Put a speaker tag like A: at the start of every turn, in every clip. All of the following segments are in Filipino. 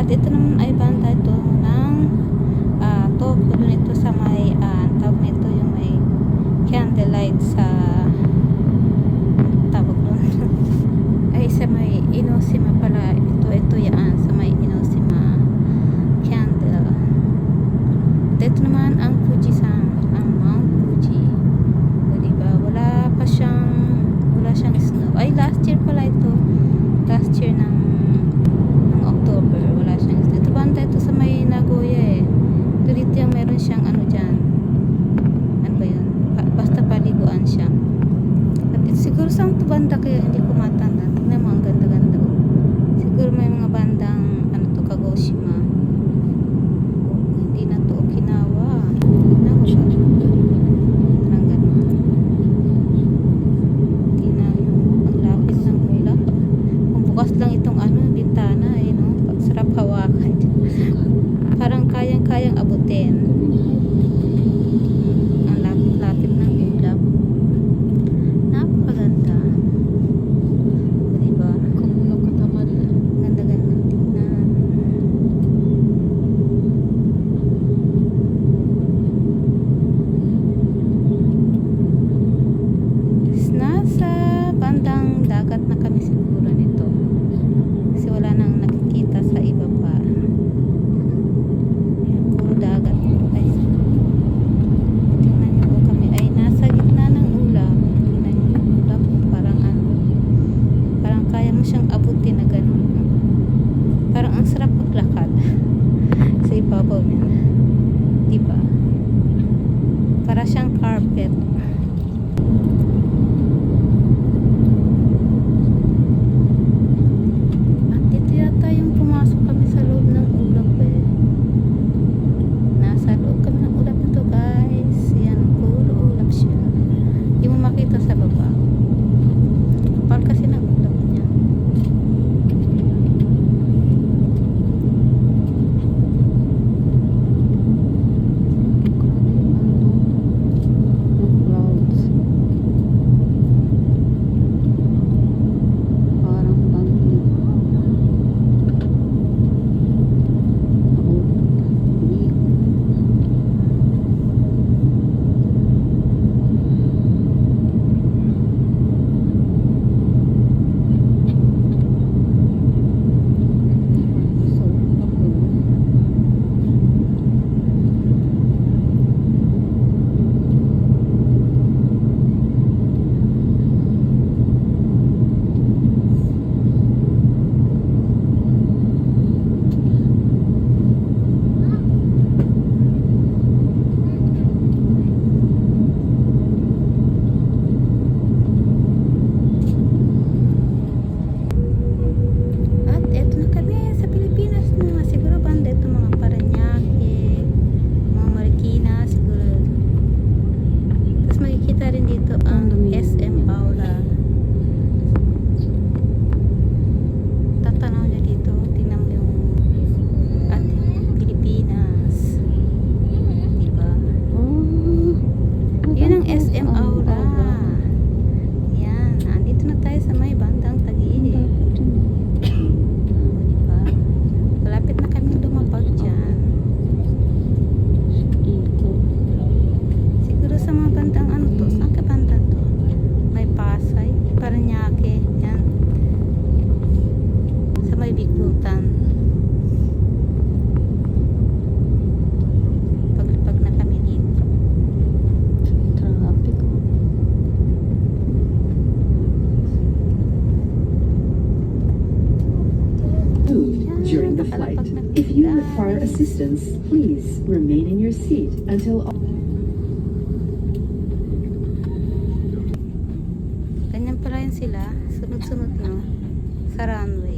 A: Dito naman ay banda ito ng Tokyo. Doon ito sa may tawag nito yung may candlelight sa tawag doon ay sa may Enoshima pala. Ito yan sa may Enoshima candle. Dito naman ang Fujisan, ang Mount Fuji. O diba, wala siyang snow. Ay, last year pala ito. Last year ng October, wala siyang snow. Ito banda ito sa may Nagoya eh. Ito dito yung meron siyang ano dyan. Ano ba yun? Basta paliguan siya. At siguro sa banda kaya hindi ko matanda. Tignan mo, ang ganda-ganda. Siguro may mga bandang ano to, Kagoshima. Hindi na to Okinawa. Tignan mo ba? Parang ganun. Tignan mo. Ang lapit ng ulap. Kung bukas lang itong ano, bintana eh, no? Sarap hawakan. Parang kayang-kayang abutin. Ang lapit-lapit ng ulap. Napakaganda. Diba?
B: Kumulo ka tamad.
A: Ganda-ganda tignan. Nasa bandang dagat na kami siguro nito. Kasi wala nang nakikita sa iba pa. Ayan, puro dagat. Guys. Tingnan nyo po, kami ay nasa gitna ng ulap. Tingnan nyo yung ulap. Parang ano. Parang kaya mo siyang abutin na ganun. Parang ang sarap maglakad. Sa ibabaw niya. Diba? Para siyang carpet. At dito yata yung pumasok kami sa loob ng ulap eh. Nasa loob kami ng ulap na to guys. Yan, puro ulap siya. Hindi mo makita sa baba. Kapal kasi ng ulap niya.
B: Clouds. Parang bangkit. At eto na kami sa Pilipinas na. Siguro banda ito mga Parañaque, mga Marikina siguro. Tapos makikita rin dito ang SM Aura. Tatanaw niya dito. Tingnan mo yung ating Pilipinas. Diba? Yun ang SM Aura. Yan. Andito na tayo sa may bandang Taguig. Diba? Malapit na kami lumapag dyan. Siguro sa mga bandang ano to? Saan ka banda to? May Pasay, Parañaque, yan. Sa may Bikutan. Paglipag na kami dito. Traffic.
C: During the flight. If you require assistance, please remain in your seat until all
A: Ganyan pala yun sila. Sunod-sunod no? Sa runway.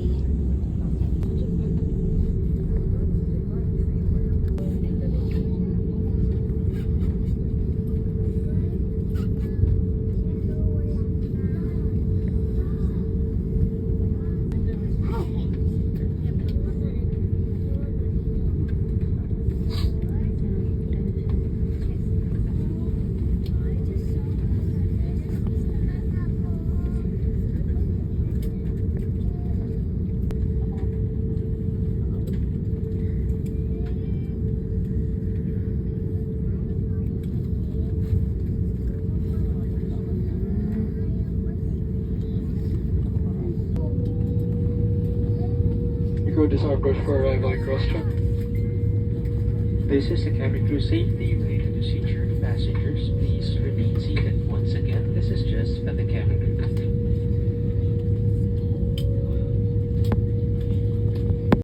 D: this our approach for arrival in Crosstrack.
E: This is the cabin crew safety. Ready to seat your passengers. Please remain seated.